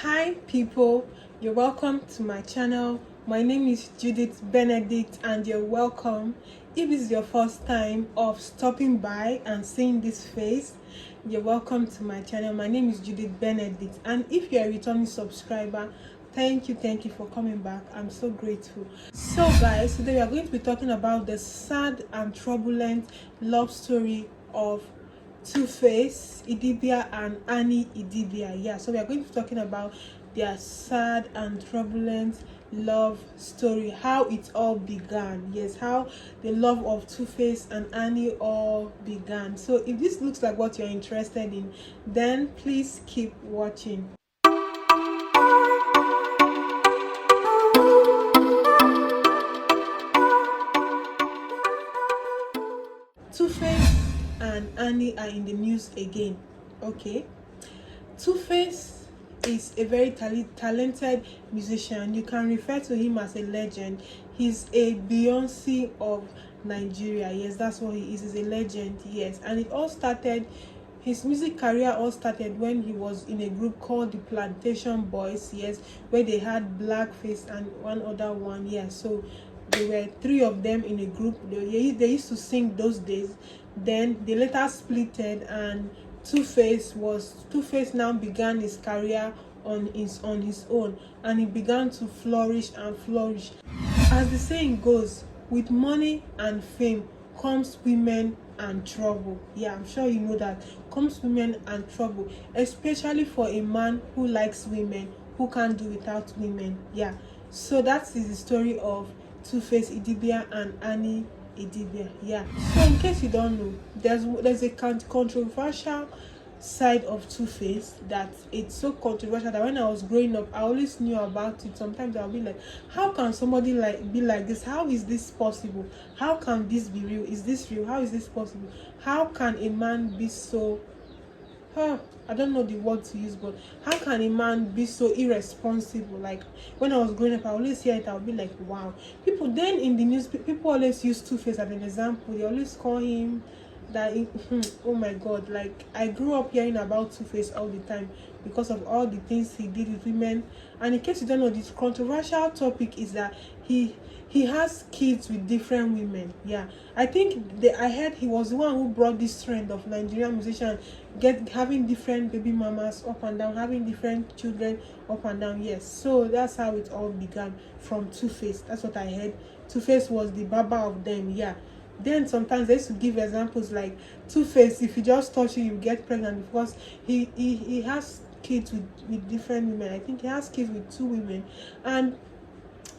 Hi people, you're welcome to my channel. My name is Judith Benedict and you're welcome. If this is your first time of stopping by and seeing this face, you're welcome to my channel. My name is Judith Benedict, and if you're a returning subscriber, thank you for coming back. I'm so grateful. So guys, today we are going to be talking about the sad and turbulent love story of TUFACE, IDIBIA and Annie IDIBIA. Yeah, so we are going to be talking about their sad and turbulent love story, how it all began. Yes, how the love of TUFACE and Annie all began. So if this looks like what you're interested in, then please keep watching. TUFACE and Annie are in the news again. Okay, TUFACE is a very talented musician. You can refer to him as a legend. He's a Beyonce of Nigeria. Yes, that's what he is. He's a legend. Yes, and it all started. His music career all started when he was in a group called the Plantation Boys. Yes, where they had Blackface and one other one. Yeah, so there were three of them in a group. They used to sing those days. Then they later splitted, and TUFACE now began his career on his own, and he began to flourish and flourish. As the saying goes, with money and fame comes women and trouble. Yeah, I'm sure you know that. Comes women and trouble, especially for a man who likes women, who can't do without women. Yeah, so that is the story of TUFACE IDIBIA and Annie IDIBIA. Yeah, so in case you don't know, there's a controversial side of TUFACE that it's so controversial that when I was growing up, I always knew about it. Sometimes I'll be like, how can somebody be like this? How is this possible? How can this be real? Is this real? How is this possible? How can a man be so I don't know the word to use, but how can a man be so irresponsible? Like when I was growing up, I always hear it. I'll be like, wow. People then in the news, people always use TUFACE as an example. They always call him that. Oh my God! Like I grew up hearing about TUFACE all the time because of all the things he did with women. And in case you don't know, this controversial topic is that he has kids with different women. Yeah, I think I heard he was the one who brought this trend of Nigerian musicians having different baby mamas up and down, having different children up and down. Yes, so that's how it all began from TUFACE. That's what I heard. TUFACE was the baba of them. Yeah, then sometimes they used to give examples like TUFACE, if you just touch it, you get pregnant, because he has kids with different women. I think he has kids with 2 women. And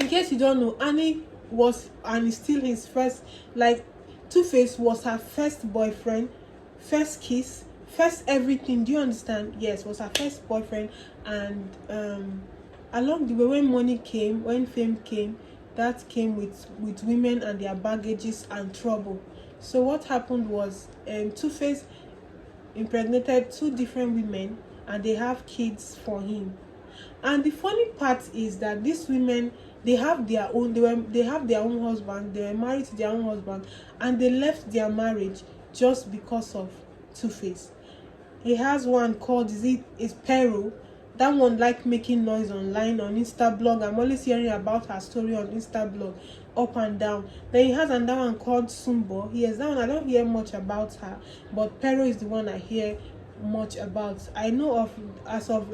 in case you don't know, Annie was and is still his first, like TUFACE was her first boyfriend, first kiss, first everything. Do you understand? Yes, was her first boyfriend. And along the way, when money came, when fame came, that came with women and their baggages and trouble. So what happened was TUFACE impregnated 2 different women, and they have kids for him. And the funny part is that these women, they have their own husband. They were married to their own husband, and they left their marriage just because of TUFACE. He has one called is Pero. That one like making noise online on Instablog. I'm always hearing about her story on Instablog, up and down. Then he has another one called Sumbo. Yes, that one I don't hear much about her, but Pero is the one I hear much about. I know of as of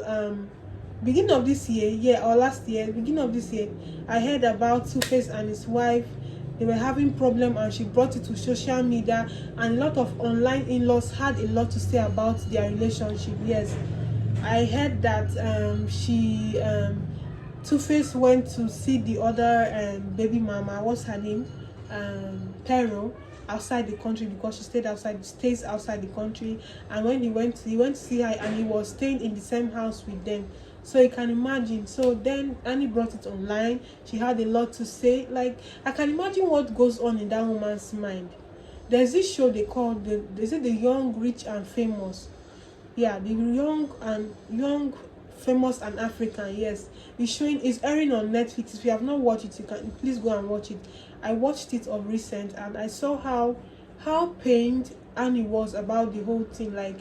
beginning of this year, yeah, or last year, beginning of this year, I heard about TUFACE and his wife. They were having problem, and she brought it to social media, and a lot of online in-laws had a lot to say about their relationship. Yes, I heard that TUFACE went to see the other baby mama, what's her name, Pero, outside the country, because she stays outside the country. And when he went to see her, and he was staying in the same house with them. So you can imagine. So then Annie brought it online. She had a lot to say. Like, I can imagine what goes on in that woman's mind. There's this show they call they say the Young, Rich and Famous. Yeah, the young, famous and African. Yes, it's airing on Netflix. If you have not watched it, you can please go and watch it. I watched it of recent, and I saw how pained Annie was about the whole thing. Like,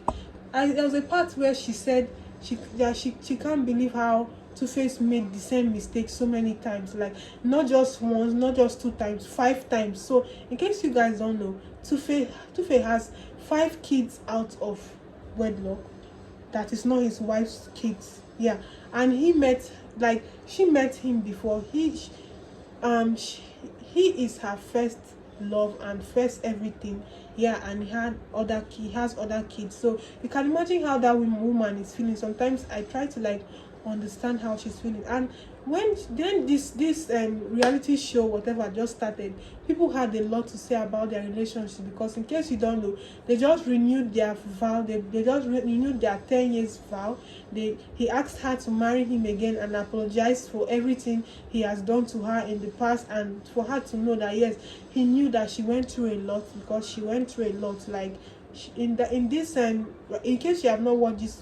there was a part where she said she can't believe how Two-Face made the same mistake so many times, like not just once, not just 2 times, 5 times. So in case you guys don't know, Two-Face has 5 kids out of wedlock that is not his wife's kids. Yeah, and she met him before. He is her first love and first everything. Yeah, and he has other kids. So you can imagine how that woman is feeling. Sometimes I try to like understand how she's feeling. And when then this reality show whatever just started, people had a lot to say about their relationship, because in case you don't know, they just renewed their vow. They just renewed their 10 years vow. He asked her to marry him again and apologized for everything he has done to her in the past, and for her to know that yes, he knew that she went through a lot, because she went through a lot. Like in this in case you have not watched this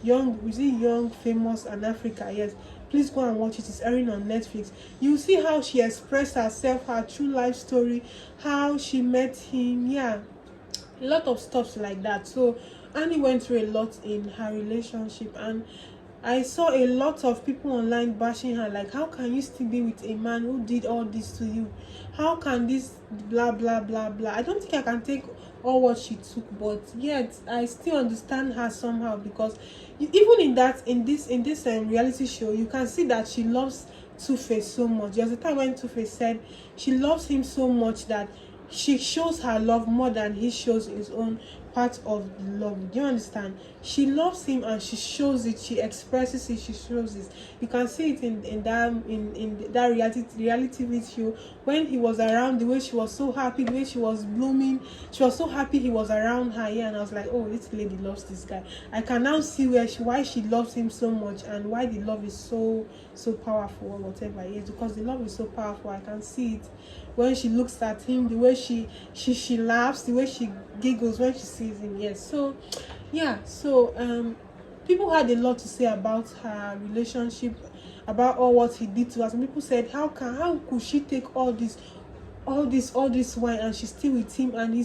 young famous and Africa, yes, please go and watch it. It's airing on Netflix. You see how she expressed herself, her true life story, how she met him. Yeah, a lot of stuff like that. So Annie went through a lot in her relationship, and I saw a lot of people online bashing her, like, how can you still be with a man who did all this to you? How can this blah blah blah blah? I don't think I can take all what she took, but yet I still understand her somehow, because even in this reality show, you can see that she loves Two-Face so much. There's a time when Two-Face said she loves him so much that she shows her love more than he shows his own part of the love. Do you understand? She loves him and she shows it, she expresses it, she shows it. You can see it in that reality video, when he was around, the way she was so happy, the way she was blooming. She was so happy he was around her. Yeah, and I was like, oh, this lady loves this guy. I can now see why she loves him so much, and why the love is so powerful, or whatever it is, because the love is so powerful. I can see it when she looks at him, the way she laughs, the way she giggles when she sees him. Yes. So yeah, so people had a lot to say about her relationship, about all what he did to her. Some people said, how could she take all this wine, and she's still with him, and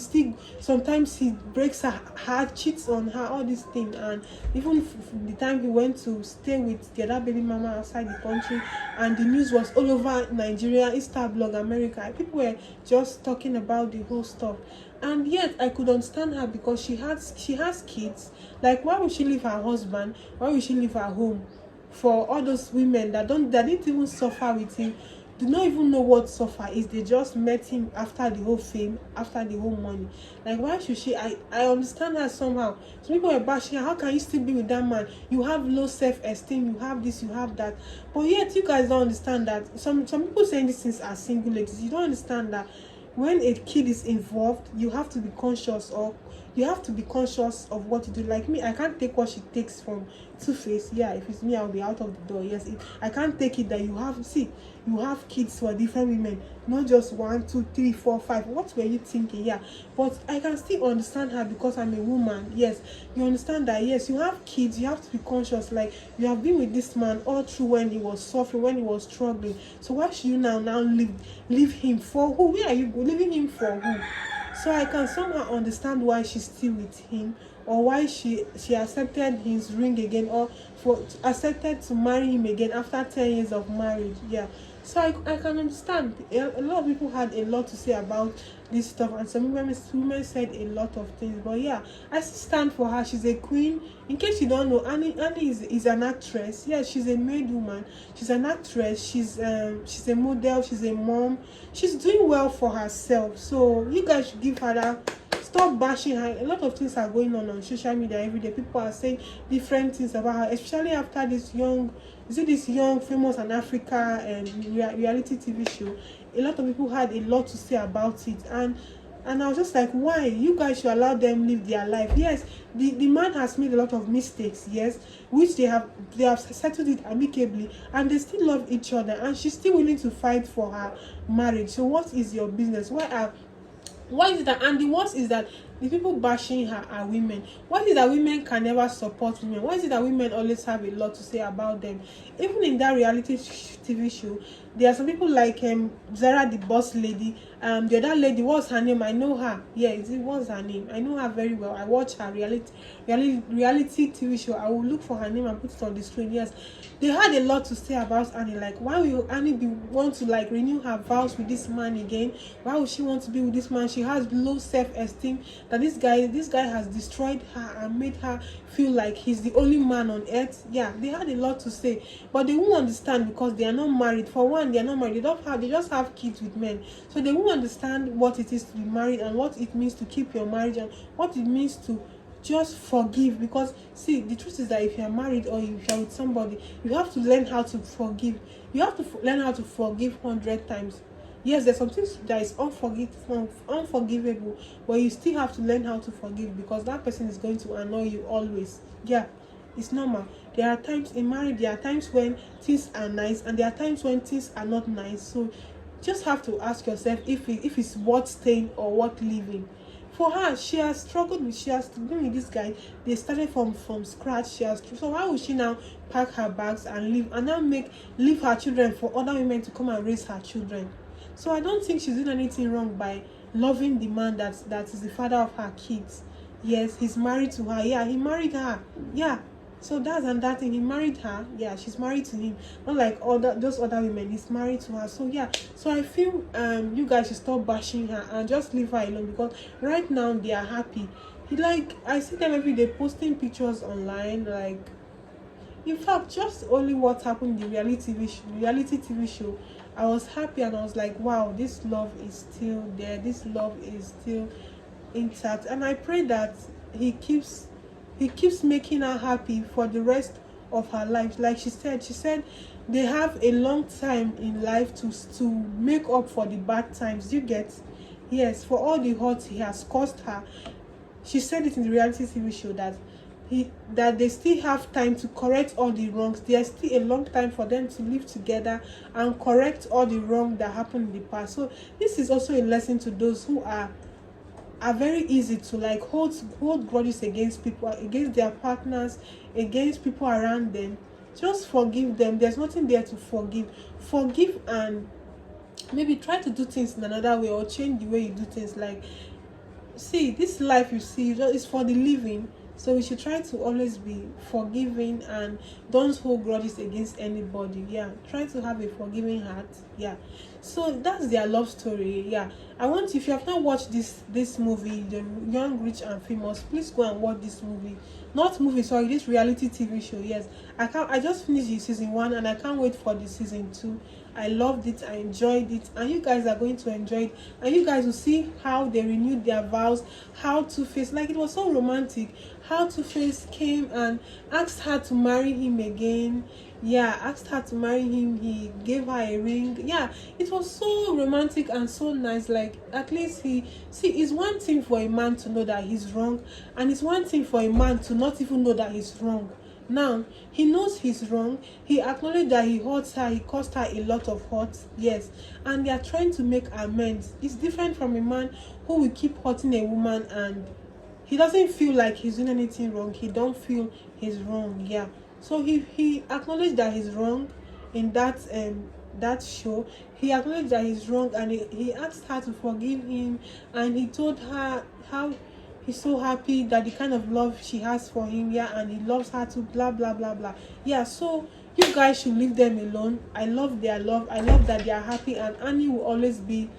sometimes he breaks her heart, cheats on her, all these things. And even the time he went to stay with the other baby mama outside the country, and the news was all over Nigeria, Blog America, people were just talking about the whole stuff. And yet I could understand her, because she has kids. Like, why would she leave her husband? Why would she leave her home for all those women that didn't even suffer with him, do not even know what suffer is? They just met him after the whole fame, after the whole money. Like, why should she? I understand her somehow. Some people are bashing her. How can you still be with that man? You have low self-esteem, you have this, you have that. But yet you guys don't understand that some people saying these things are single ladies. You don't understand that when a kid is involved, you have to be conscious, or you have to be conscious of what you do. Like me, I can't take what she takes from Two-Face. Yeah, if it's me, I'll be out of the door. Yes, I can't take it that you have kids for different women, not just 1, 2, 3, 4, 5. What were you thinking? Yeah, but I can still understand her, because I'm a woman. Yes, you understand that. Yes, you have kids, you have to be conscious. Like, you have been with this man all through when he was suffering, when he was struggling. So why should you now leave him for who? Where are you leaving him for who? So I can somehow understand why she's still with him, or why she accepted his ring again, or accepted to marry him again after 10 years of marriage. Yeah. So I can understand. A lot of people had a lot to say about this stuff, and some women said a lot of things. But yeah, I still stand for her. She's a queen. In case you don't know, Annie is an actress. Yeah, she's a made woman. She's an actress. She's a model. She's a mom. She's doing well for herself. So you guys should give her that. Stop bashing her. A lot of things are going on social media every day. People are saying different things about her, especially after this young famous and Africa reality TV show. A lot of people had a lot to say about it, and I was just like, why? You guys should allow them live their life. Yes, the man has made a lot of mistakes, yes, which they have settled it amicably, and they still love each other, and she's still willing to fight for her marriage. So what is your business? Why is that? And the worst is that the people bashing her are women. Why is it that women can never support women? Why is it that women always have a lot to say about them? Even in that reality TV show, there are some people like Zara the boss lady. The other lady, what's her name? I know her. Yeah, it was her name. I know her very well. I watch her reality TV show. I will look for her name and put it on the screen. Yes, they had a lot to say about Annie. Like, why will Annie want to like renew her vows with this man again? Why would she want to be with this man? She has low self-esteem. That this guy has destroyed her and made her feel like he's the only man on earth. Yeah, they had a lot to say, but they won't understand because they are not married. For one, they are not married. They just have kids with men, so they won't understand what it is to be married and what it means to keep your marriage and what it means to just forgive. Because see, the truth is that if you're married or if you're with somebody, you have to learn how to forgive. You have to learn how to forgive 100 times. Yes, there's some things that is unforgivable, but you still have to learn how to forgive, because that person is going to annoy you always. Yeah, it's normal. There are times in marriage, there are times when things are nice and there are times when things are not nice. So just have to ask yourself if it's worth staying or worth leaving. For her, she has been with this guy. They started from scratch. So why would she now pack her bags and leave, and now leave her children for other women to come and raise her children? So I don't think she's doing anything wrong by loving the man that is the father of her kids. Yes, he's married to her. Yeah, he married her. Yeah. So that's another thing. He married her. Yeah, she's married to him. Not like those other women. He's married to her. So yeah. So I feel you guys should stop bashing her and just leave her alone, because right now they are happy. I see them every day posting pictures online. Like, in fact, just only what happened in the reality TV show, I was happy and I was like, wow, this love is still there. This love is still intact, and I pray that he keeps making her happy for the rest of her life. Like she said they have a long time in life to make up for the bad times. You get? Yes, for all the hurt he has caused her. She said it in the reality TV show that they still have time to correct all the wrongs. There's still a long time for them to live together and correct all the wrong that happened in the past. So this is also a lesson to those who are very easy to like hold grudges against people, against their partners, against people around them. Just forgive them. There's nothing there to forgive, and maybe try to do things in another way or change the way you do things. Like, see, this life you see is for the living. So we should try to always be forgiving and don't hold grudges against anybody. Yeah, try to have a forgiving heart. Yeah, so that's their love story. Yeah, I want, if you have not watched this movie, The Young, Rich and Famous, please go and watch this movie. This reality TV show. Yes, I just finished the season 1 and I can't wait for the season 2. I loved it, I enjoyed it, and you guys are going to enjoy it, and you guys will see how they renewed their vows, how TUFACE, like, it was so romantic, how TUFACE came and asked her to marry him again. Yeah, asked her to marry him, he gave her a ring. Yeah, it was so romantic and so nice. Like, at least it's one thing for a man to know that he's wrong, and it's one thing for a man to not even know that he's wrong. Now, he knows he's wrong. He acknowledged that he hurt her. He caused her a lot of hurt. Yes. And they are trying to make amends. It's different from a man who will keep hurting a woman and he doesn't feel like he's doing anything wrong. He don't feel he's wrong. Yeah. So he acknowledged that he's wrong in that show. He acknowledged that he's wrong, and he asked her to forgive him, and he told her how he's so happy that the kind of love she has for him, yeah, and he loves her too, blah blah blah blah. Yeah, so you guys should leave them alone. I love their love. I love that they are happy, and Annie will always be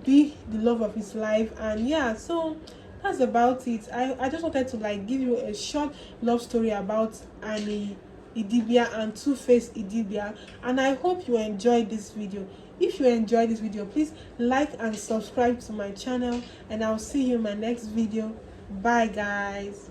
the love of his life. And yeah, so that's about it. I just wanted to like give you a short love story about Annie IDIBIA and TUFACE IDIBIA, and I hope you enjoyed this video. If you enjoyed this video, please like and subscribe to my channel, and I'll see you in my next video. Bye guys.